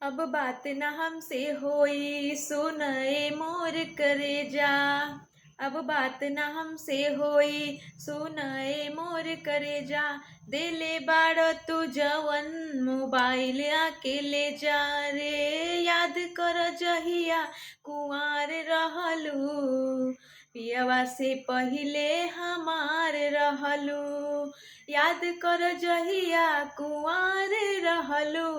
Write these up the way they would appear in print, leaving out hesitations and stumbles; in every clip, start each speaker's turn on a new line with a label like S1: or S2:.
S1: अब बात न हमसे होई सुनए मोर करेजा। अब बात न हमसे होई सुनए मोर करेजा। देले बाड़ तू जवन मोबाइल आके ले जा रे। याद कर जहिया कुंवार रहलू, पियवा से पहिले हमार रहलू। याद कर जहिया कुंवार रहलू,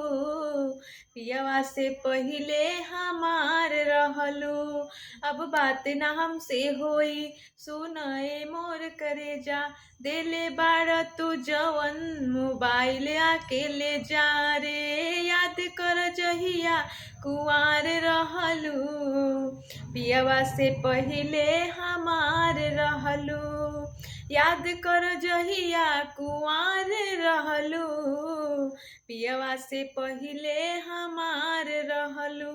S1: पियवा से पहिले हमार रहलू। अब बात न हमसे होई सुनए मोर करेजा। देले बाड़ तू जवन मोबाइल आके ले जा रे। याद कर जहिया कुंवार रहलू, पियवा से पहिले हमार रहलू। याद कर जहिया कुंवार रहलू, पियवा से पहिले हमार रहलू।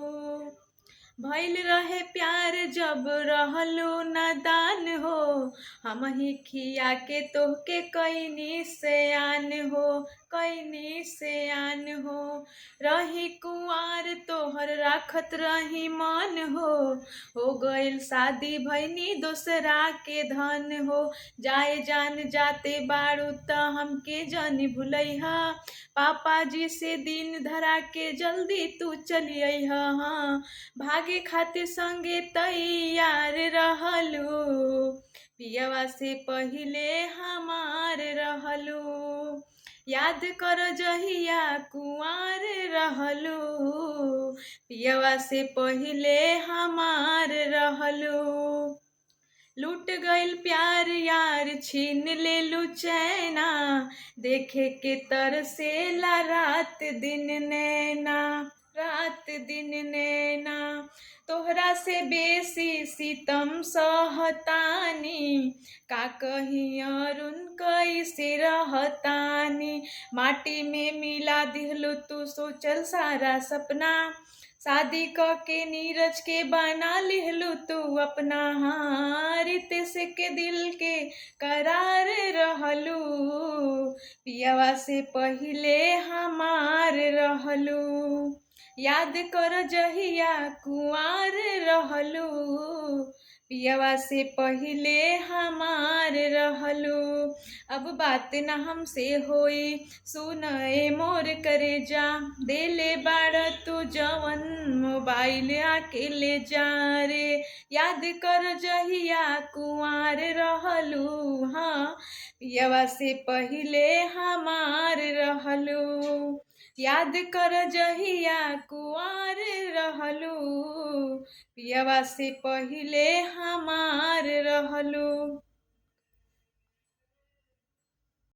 S1: भइल रहे प्यार जब रहलू नादान हो, हम ही खिया के तोहके कैनी सयान हो, कैनी सयान हो। रही कुंवार तोहर राखत रही मान हो गइल शादी भइनी दोसरा के धन हो। जाए जान जाते बाड़ू त हमके जानी भुलैहा, पापा जी से दिन धरा के जल्दी तू चली अइहा। हाँ, भागे खातिर संगे तैयार रहलू, पियवा से पहिले हमार रहलू। याद कर जहिया कुंवार रहलू, पियवा से पहिले हमार रहलू। लूट गइल प्यार यार छीन लेलू चैना, देखे के तरसेला रात दिन नैना, रात दिन नैना। तोहरा से बेसी सितम सहतानी, का कही अरुण कैसे रहतानी। माटी में मिला दिहलू तू सोचल सारा सपना, शादी क के नीरज के बना लिहलू तू अपना। हाँ, रितेश के दिल के करार रहलू, पियवा से पहिले हमार रहलू। याद कर जहिया कुंवार रहलू, पियवा से पहिले हमार रहलू। अब बात न हमसे होई सुनए मोर करेजा। देले बाड़ तू जवन मोबाइल आके ले जा रे। याद कर जहिया कुंवार रहलू, हाँ, पियवा से पहिले हमार रहलू। याद कर जहिया कुंवार रहलू, पियवा से पहिले हमार रहलू।